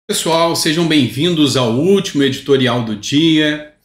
Pessoal, sejam bem-vindos ao último editorial do dia.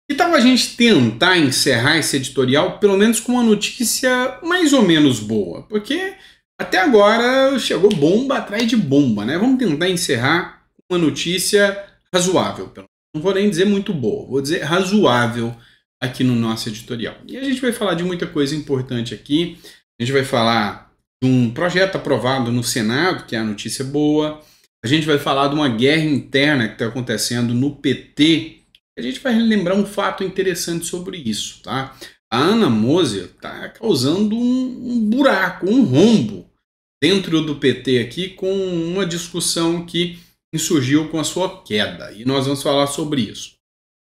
Que tal a gente tentar encerrar esse editorial pelo menos com uma notícia mais ou menos boa? Porque até agora chegou bomba atrás de bomba, né? Vamos tentar encerrar com uma notícia razoável. Não vou nem dizer muito boa, vou dizer razoável aqui no nosso editorial. E a gente vai falar de muita coisa importante aqui. A gente vai falar de um projeto aprovado no Senado, que é a notícia boa. A gente vai falar de uma guerra interna que está acontecendo no PT. A gente vai lembrar um fato interessante sobre isso, tá? A Ana Moser está causando um buraco, um rombo dentro do PT aqui, com uma discussão que surgiu com a sua queda. E nós vamos falar sobre isso.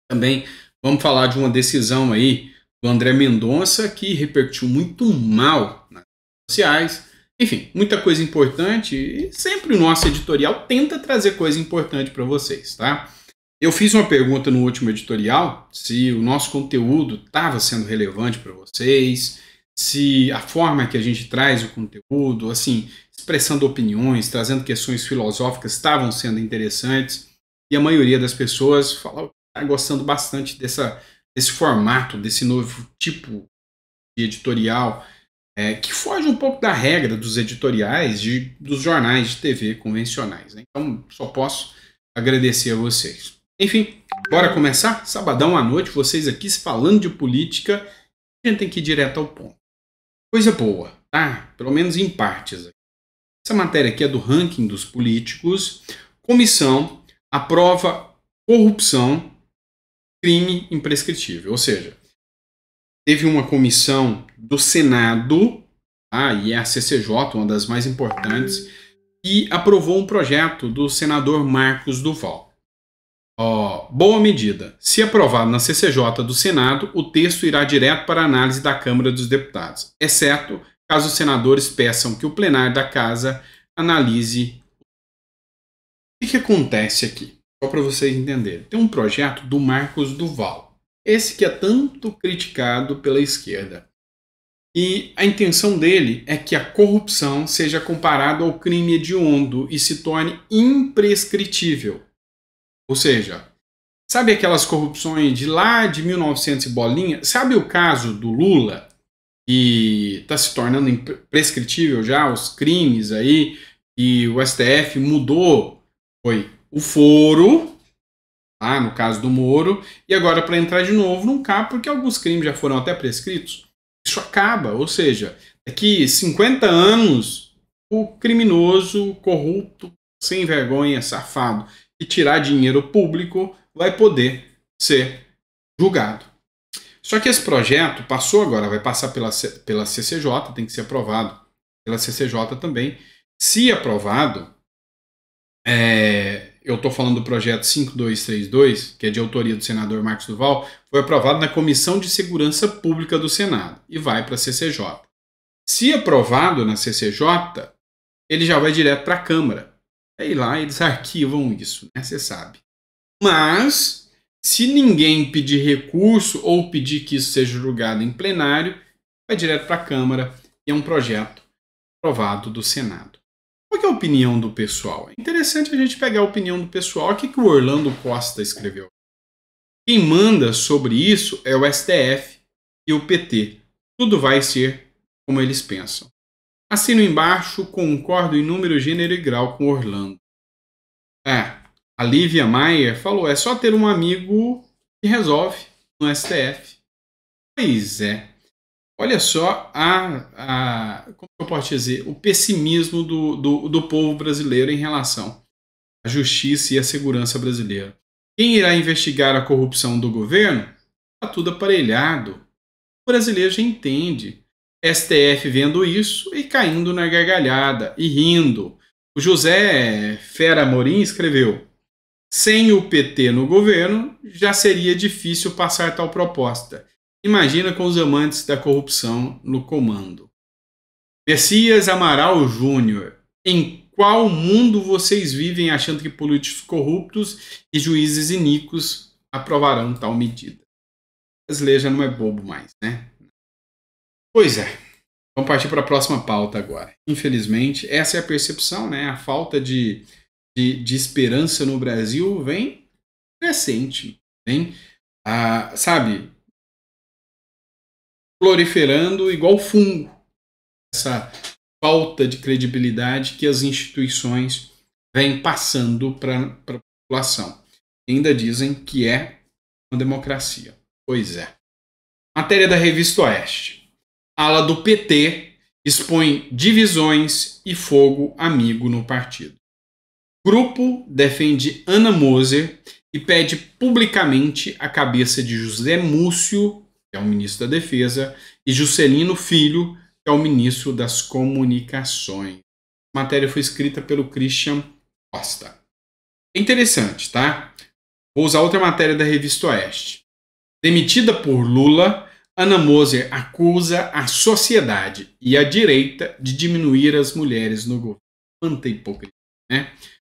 Também vamos falar de uma decisão aí do André Mendonça que repercutiu muito mal nas redes sociais. Enfim, muita coisa importante e sempre o nosso editorial tenta trazer coisa importante para vocês, tá? Eu fiz uma pergunta no último editorial se o nosso conteúdo estava sendo relevante para vocês, se a forma que a gente traz o conteúdo, assim, expressando opiniões, trazendo questões filosóficas estavam sendo interessantes e a maioria das pessoas falou que está gostando bastante desse formato, desse novo tipo de editorial. Que foge um pouco da regra dos editoriais dos jornais de TV convencionais, né? Então, só posso agradecer a vocês. Enfim, bora começar? Sabadão à noite, vocês aqui falando de política, a gente tem que ir direto ao ponto. Coisa boa, tá? Pelo menos em partes. Essa matéria aqui é do ranking dos políticos. Comissão aprova corrupção, crime imprescritível. Ou seja, teve uma comissão do Senado, e é a CCJ, uma das mais importantes, que aprovou um projeto do senador Marcos Duval. Boa medida. Se aprovado na CCJ do Senado, o texto irá direto para a análise da Câmara dos Deputados, exceto caso os senadores peçam que o plenário da Casa analise. O que acontece aqui? Só para vocês entenderem. Tem um projeto do Marcos Duval. Esse que é tanto criticado pela esquerda. E a intenção dele é que a corrupção seja comparada ao crime hediondo e se torne imprescritível. Ou seja, sabe aquelas corrupções de lá de 1900 e bolinha? Sabe o caso do Lula, que está se tornando imprescritível já, os crimes aí, e o STF mudou, foi o foro, no caso do Moro, e agora para entrar de novo não cabe, porque alguns crimes já foram até prescritos. Isso acaba, ou seja, daqui 50 anos, o criminoso, corrupto, sem vergonha, safado, e tirar dinheiro público, vai poder ser julgado. Só que esse projeto passou agora, vai passar pela CCJ, tem que ser aprovado pela CCJ também. Se aprovado, eu estou falando do projeto 5232, que é de autoria do senador Marcos Duval, foi aprovado na Comissão de Segurança Pública do Senado e vai para a CCJ. Se aprovado na CCJ, ele já vai direto para a Câmara. Aí lá eles arquivam isso, né? Você sabe. Mas, se ninguém pedir recurso ou pedir que isso seja julgado em plenário, vai direto para a Câmara e é um projeto aprovado do Senado. Qual é a opinião do pessoal? É interessante a gente pegar a opinião do pessoal. O que o Orlando Costa escreveu? Quem manda sobre isso é o STF e o PT. Tudo vai ser como eles pensam. Assino embaixo, concordo em número, gênero e grau com Orlando. A Lívia Maier falou, é só ter um amigo que resolve no STF. Pois é. Olha só como eu posso dizer, o pessimismo do povo brasileiro em relação à justiça e à segurança brasileira. Quem irá investigar a corrupção do governo? Está tudo aparelhado. O brasileiro já entende. STF vendo isso e caindo na gargalhada e rindo. O José Fera Amorim escreveu, sem o PT no governo, já seria difícil passar tal proposta. Imagina com os amantes da corrupção no comando. Messias Amaral Júnior. Em qual mundo vocês vivem achando que políticos corruptos e juízes iníquos aprovarão tal medida? O brasileiro já não é bobo mais, né? Pois é. Vamos partir para a próxima pauta agora. Infelizmente, essa é a percepção, né? A falta de de esperança no Brasil vem crescente, vem, sabe, proliferando igual fungo. Essa falta de credibilidade que as instituições vêm passando para a população. E ainda dizem que é uma democracia. Pois é. Matéria da Revista Oeste. Ala do PT expõe divisões e fogo amigo no partido. Grupo defende Ana Moser e pede publicamente a cabeça de José Múcio, que é o ministro da Defesa, e Juscelino Filho, que é o ministro das Comunicações. A matéria foi escrita pelo Christian Costa. É interessante, tá? Vou usar outra matéria da Revista Oeste. Demitida por Lula, Ana Moser acusa a sociedade e a direita de diminuir as mulheres no governo. Quanta hipocrisia, né?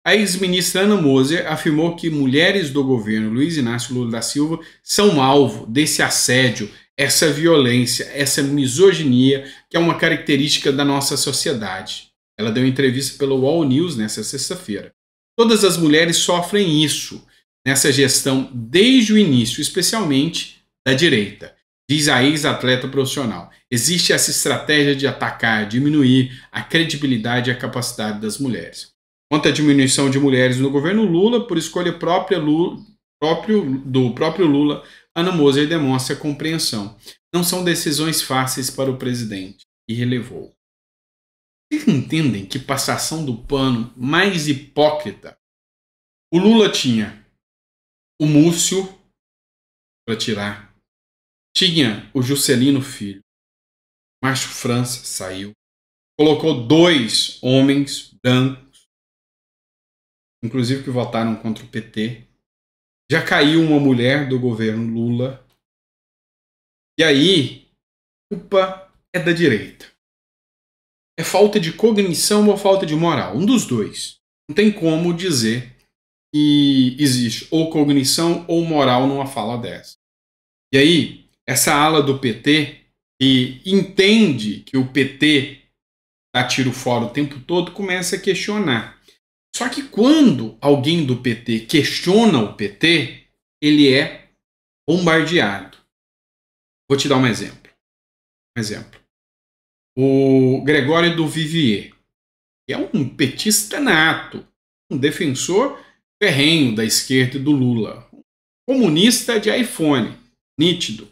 A ex-ministra Ana Moser afirmou que mulheres do governo Luiz Inácio Lula da Silva são alvo desse assédio, essa violência, essa misoginia, que é uma característica da nossa sociedade. Ela deu entrevista pelo UOL News nessa sexta-feira. Todas as mulheres sofrem isso nessa gestão desde o início, especialmente da direita, diz a ex-atleta profissional. Existe essa estratégia de atacar, diminuir a credibilidade e a capacidade das mulheres. Quanto à diminuição de mulheres no governo Lula, por escolha própria do próprio Lula, Ana Moser demonstra compreensão. Não são decisões fáceis para o presidente, e relevou. Vocês entendem que passação do pano mais hipócrita? O Lula tinha o Múcio para tirar, tinha o Juscelino Filho, Márcio França saiu, colocou 2 homens brancos, inclusive que votaram contra o PT. Já caiu uma mulher do governo Lula. E aí, a culpa é da direita. É falta de cognição ou falta de moral? Um dos dois. Não tem como dizer que existe ou cognição ou moral numa fala dessa. E aí, essa ala do PT, que entende que o PT dá tiro fora o tempo todo, começa a questionar. Só que quando alguém do PT questiona o PT, ele é bombardeado. Vou te dar um exemplo. O Gregório do Vivier, que é um petista nato, um defensor ferrenho da esquerda e do Lula, comunista de iPhone, nítido.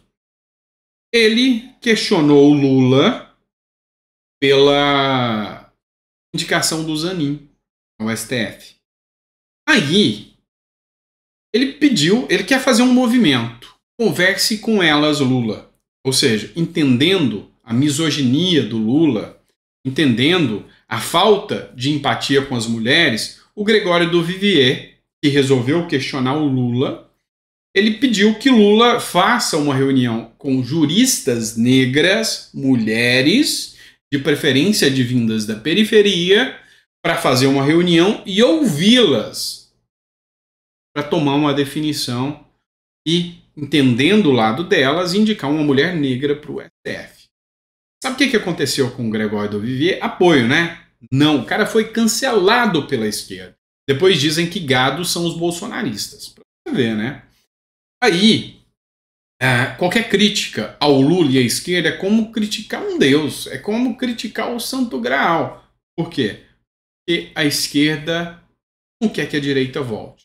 Ele questionou o Lula pela indicação do Zanin ao STF. Aí, ele quer fazer um movimento. Converse com elas, Lula. Ou seja, entendendo a misoginia do Lula, entendendo a falta de empatia com as mulheres, o Gregório do Vivier, que resolveu questionar o Lula, ele pediu que Lula faça uma reunião com juristas negras, mulheres, de preferência advindas da periferia, para fazer uma reunião e ouvi-las, para tomar uma definição e, entendendo o lado delas, indicar uma mulher negra para o STF. Sabe o que aconteceu com o Gregório do Vivier? Apoio, né? Não, o cara foi cancelado pela esquerda. Depois dizem que gados são os bolsonaristas. Para você ver, né? Aí, qualquer crítica ao Lula e à esquerda é como criticar um Deus, é como criticar o Santo Graal. Por quê? Porque a esquerda não quer que a direita volte.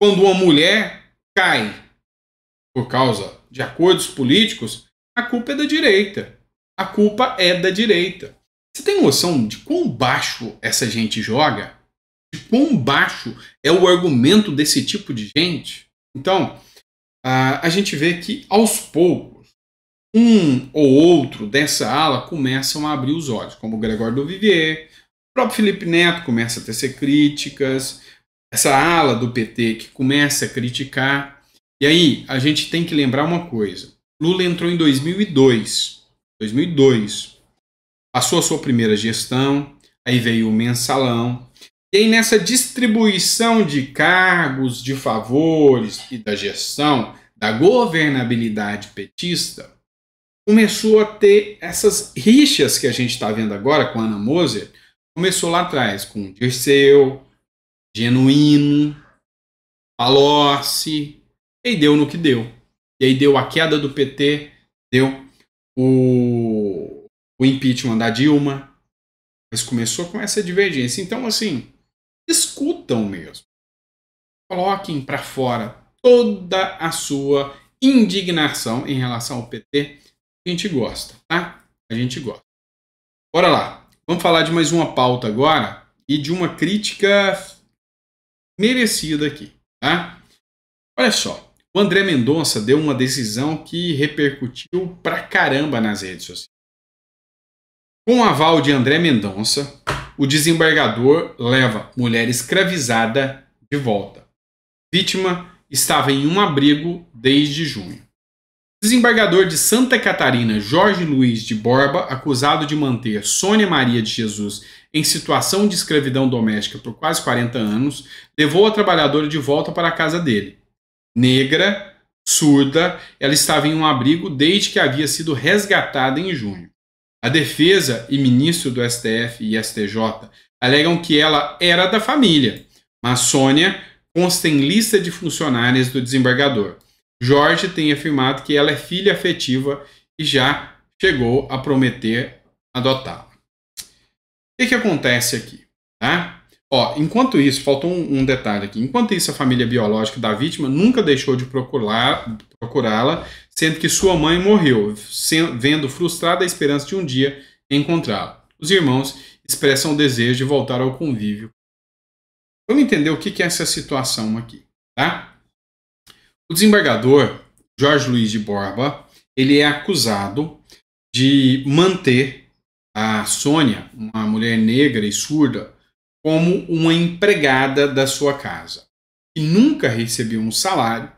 Quando uma mulher cai por causa de acordos políticos, a culpa é da direita. A culpa é da direita. Você tem noção de quão baixo essa gente joga? De quão baixo é o argumento desse tipo de gente? Então, a gente vê que, aos poucos, um ou outro dessa ala começam a abrir os olhos, como o Gregório do Vivier, o próprio Felipe Neto começa a tecer críticas, essa ala do PT que começa a criticar. E aí, a gente tem que lembrar uma coisa. Lula entrou em 2002, passou a sua primeira gestão, aí veio o mensalão, e aí nessa distribuição de cargos, de favores e da gestão, da governabilidade petista, começou a ter essas rixas que a gente está vendo agora com a Ana Moser, começou lá atrás com o Dirceu, genuíno, Palocci, e deu no que deu. E aí deu a queda do PT, deu o impeachment da Dilma, mas começou com essa divergência. Então, assim, discutam mesmo. Coloquem para fora toda a sua indignação em relação ao PT. A gente gosta, tá? A gente gosta. Bora lá. Vamos falar de mais uma pauta agora e de uma crítica merecida aqui, tá? Olha só. O André Mendonça deu uma decisão que repercutiu pra caramba nas redes sociais. Com o aval de André Mendonça, o desembargador leva mulher escravizada de volta. Vítima estava em um abrigo desde junho. O desembargador de Santa Catarina, Jorge Luiz de Borba, acusado de manter Sônia Maria de Jesus em situação de escravidão doméstica por quase 40 anos, levou a trabalhadora de volta para a casa dele. Negra, surda, ela estava em um abrigo desde que havia sido resgatada em junho. A defesa e ministro do STF e STJ alegam que ela era da família, mas Sônia consta em lista de funcionárias do desembargador. Jorge tem afirmado que ela é filha afetiva e já chegou a prometer adotá-la. O que acontece aqui? Tá? Enquanto isso, faltou um detalhe aqui. Enquanto isso, a família biológica da vítima nunca deixou de procurá-la, sendo que sua mãe morreu, vendo frustrada a esperança de um dia encontrá-la. Os irmãos expressam o desejo de voltar ao convívio. Vamos entender o que é essa situação aqui, tá? O desembargador Jorge Luiz de Borba, ele é acusado de manter a Sônia, uma mulher negra e surda, como uma empregada da sua casa, que nunca recebeu um salário,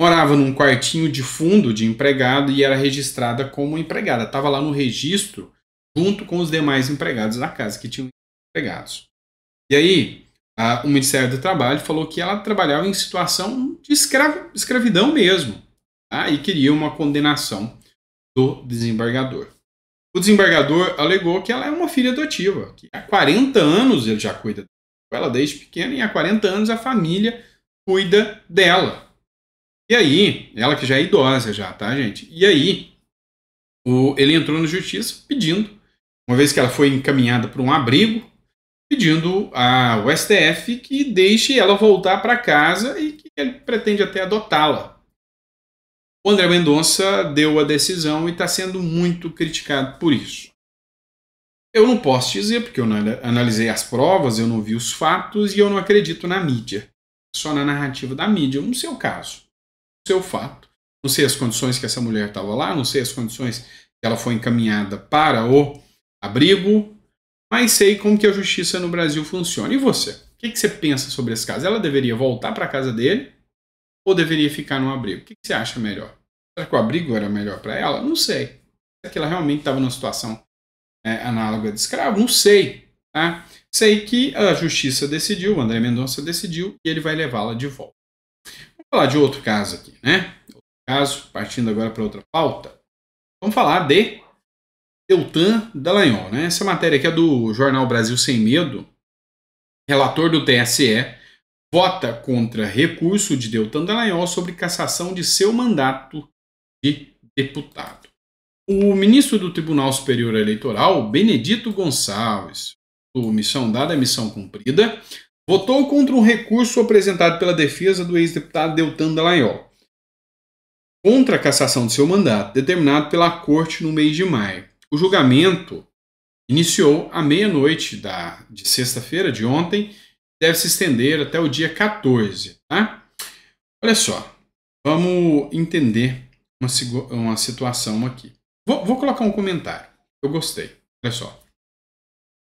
morava num quartinho de fundo de empregado e era registrada como empregada. Estava lá no registro, junto com os demais empregados da casa, que tinham empregados. E aí, o Ministério do Trabalho falou que ela trabalhava em situação de escravidão mesmo, tá? E queria uma condenação do desembargador. O desembargador alegou que ela é uma filha adotiva, que há 40 anos ele já cuida dela desde pequena e há 40 anos a família cuida dela. E aí, ela que já é idosa já, tá, gente? E aí, ele entrou na justiça pedindo, uma vez que ela foi encaminhada para um abrigo, pedindo ao STF que deixe ela voltar para casa e que ele pretende até adotá-la. O André Mendonça deu a decisão e está sendo muito criticado por isso. Eu não posso dizer, porque eu não analisei as provas, eu não vi os fatos e eu não acredito na mídia. Só na narrativa da mídia. Eu não sei o caso, não sei o fato. Não sei as condições que essa mulher estava lá, não sei as condições que ela foi encaminhada para o abrigo, mas sei como que a justiça no Brasil funciona. E você? O que você pensa sobre esse caso? Ela deveria voltar para a casa dele ou deveria ficar no abrigo? O que você acha melhor? Será que o abrigo era melhor para ela? Não sei. Será que ela realmente estava numa situação análoga de escravo? Não sei. Tá? Sei que a justiça decidiu, o André Mendonça decidiu e ele vai levá-la de volta. Vamos falar de outro caso aqui, né? Outro caso, partindo agora para outra pauta. Vamos falar de Deltan Dallagnol, né? Essa matéria aqui é do jornal Brasil Sem Medo. Relator do TSE vota contra recurso de Deltan Dallagnol sobre cassação de seu mandato de deputado. O ministro do Tribunal Superior Eleitoral, Benedito Gonçalves, missão dada, missão cumprida, votou contra um recurso apresentado pela defesa do ex-deputado Deltan Dallagnol contra a cassação de seu mandato, determinado pela Corte no mês de maio. O julgamento iniciou à meia-noite de sexta-feira, de ontem, deve se estender até o dia 14. Tá? Olha só, vamos entender uma situação aqui. Vou colocar um comentário, eu gostei. Olha só.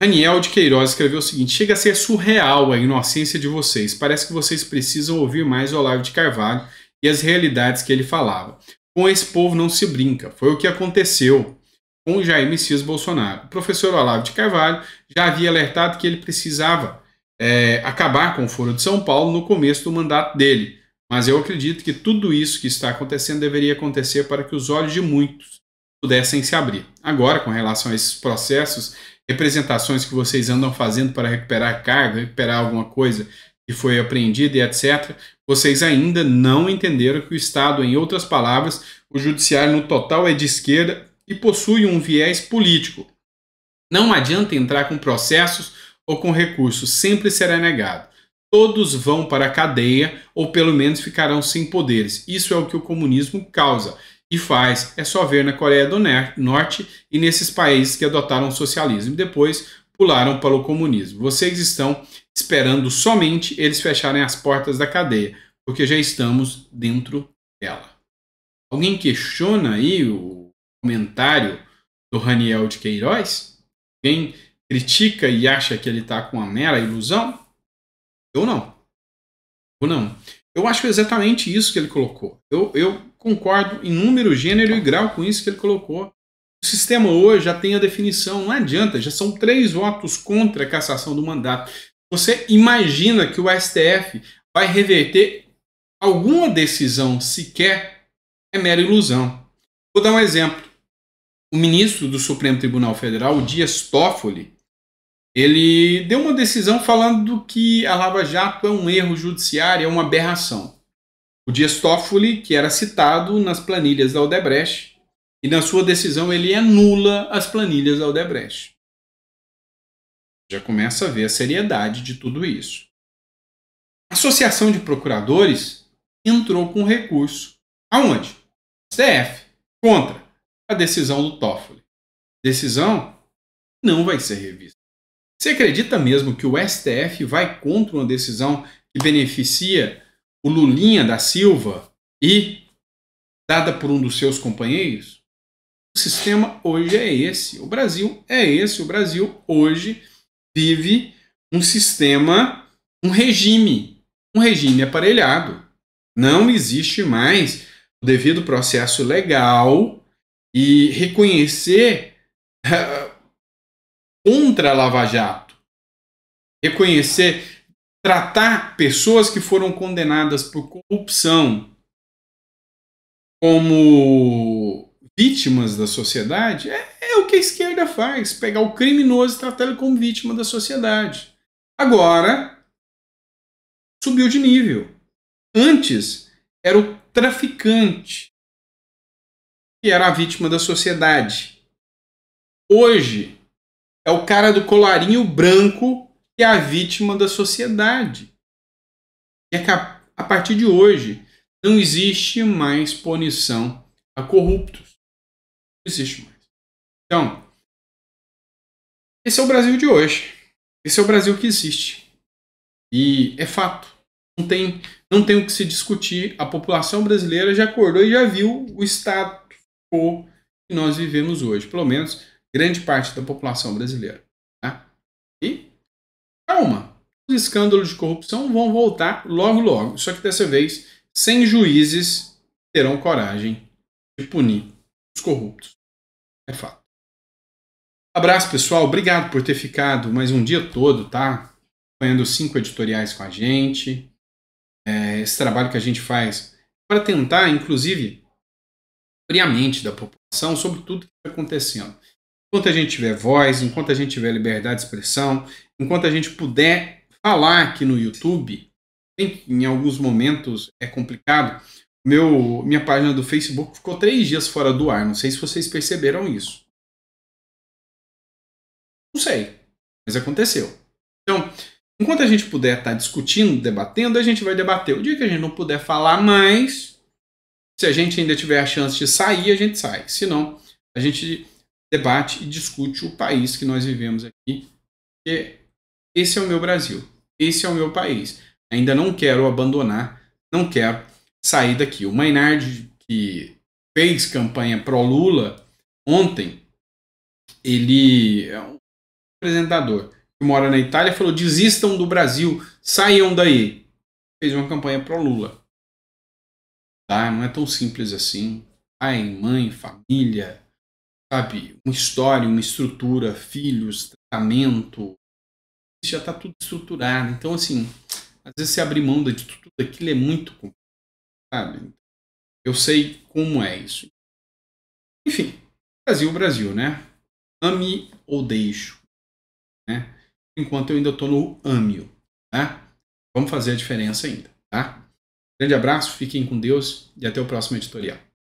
Daniel de Queiroz escreveu o seguinte: chega a ser surreal a inocência de vocês. Parece que vocês precisam ouvir mais o Olavo de Carvalho e as realidades que ele falava. Com esse povo não se brinca. Foi o que aconteceu com Jair Messias Bolsonaro. O professor Olavo de Carvalho já havia alertado que ele precisava acabar com o Foro de São Paulo no começo do mandato dele. Mas eu acredito que tudo isso que está acontecendo deveria acontecer para que os olhos de muitos pudessem se abrir. Agora, com relação a esses processos representações que vocês andam fazendo para recuperar carga, recuperar alguma coisa que foi apreendida e etc., vocês ainda não entenderam que o Estado, em outras palavras, o judiciário no total é de esquerda e possui um viés político. Não adianta entrar com processos ou com recursos, sempre será negado. Todos vão para a cadeia ou pelo menos ficarão sem poderes. Isso é o que o comunismo causa e faz. É só ver na Coreia do Norte e nesses países que adotaram o socialismo e depois pularam para o comunismo. Vocês estão esperando somente eles fecharem as portas da cadeia, porque já estamos dentro dela. Alguém questiona aí o comentário do Raniel de Queiroz? Quem critica e acha que ele está com uma mera ilusão? Eu não. Eu não. Eu acho exatamente isso que ele colocou. Eu concordo em número, gênero e grau com isso que ele colocou. O sistema hoje já tem a definição, não adianta, já são 3 votos contra a cassação do mandato. Você imagina que o STF vai reverter alguma decisão sequer? É mera ilusão. Vou dar um exemplo. O ministro do Supremo Tribunal Federal, o Dias Toffoli, ele deu uma decisão falando que a Lava Jato é um erro judiciário, é uma aberração. O Dias Toffoli, que era citado nas planilhas da Odebrecht, e na sua decisão ele anula as planilhas da Odebrecht. Já começa a ver a seriedade de tudo isso. A Associação de Procuradores entrou com recurso. Aonde? STF. Contra a decisão do Toffoli. Decisão não vai ser revista. Você acredita mesmo que o STF vai contra uma decisão que beneficia o Lulinha da Silva e dada por um dos seus companheiros? O sistema hoje é esse. O Brasil é esse. O Brasil hoje vive um sistema, um regime aparelhado. Não existe mais o devido processo legal e reconhecer contra a Lava Jato, reconhecer, tratar pessoas que foram condenadas por corrupção como vítimas da sociedade, é o que a esquerda faz, pegar o criminoso e tratar ele como vítima da sociedade. Agora, subiu de nível. Antes, era o traficante que era a vítima da sociedade. Hoje, é o cara do colarinho branco que é a vítima da sociedade. E a partir de hoje, não existe mais punição a corruptos. Não existe mais. Então, esse é o Brasil de hoje. Esse é o Brasil que existe. E é fato. Não tem o que se discutir. A população brasileira já acordou e já viu o status quo que nós vivemos hoje. Pelo menos grande parte da população brasileira. Tá? E calma. Os escândalos de corrupção vão voltar logo, logo. Só que dessa vez, sem juízes terão coragem de punir os corruptos. É fato. Abraço, pessoal. Obrigado por ter ficado mais um dia todo, tá? Acompanhando 5 editoriais com a gente. Esse trabalho que a gente faz para tentar, inclusive, abrir a mente da população sobre tudo que está acontecendo. Enquanto a gente tiver voz, enquanto a gente tiver liberdade de expressão, enquanto a gente puder falar aqui no YouTube, em alguns momentos é complicado. Minha página do Facebook ficou 3 dias fora do ar. Não sei se vocês perceberam isso. Não sei, mas aconteceu. Então, enquanto a gente puder estar discutindo, debatendo, a gente vai debater. O dia que a gente não puder falar mais, se a gente ainda tiver a chance de sair, a gente sai. Se não, a gente debate e discute o país que nós vivemos aqui. Porque esse é o meu Brasil. Esse é o meu país. Ainda não quero abandonar, não quero sair daqui. O Maynard, que fez campanha pró-Lula ontem, ele é um apresentador que mora na Itália, falou: desistam do Brasil, saiam daí. Fez uma campanha pró-Lula. Tá? Não é tão simples assim. Pai, mãe, família, sabe? Uma história, uma estrutura, filhos, tratamento. Isso já está tudo estruturado. Então, assim, às vezes você abrir mão de tudo aquilo é muito complicado, sabe? Eu sei como é isso. Enfim, Brasil, Brasil, né? Ame ou deixo. né? Enquanto eu ainda estou no âmio, tá? Vamos fazer a diferença ainda, tá? Grande abraço, fiquem com Deus e até o próximo editorial.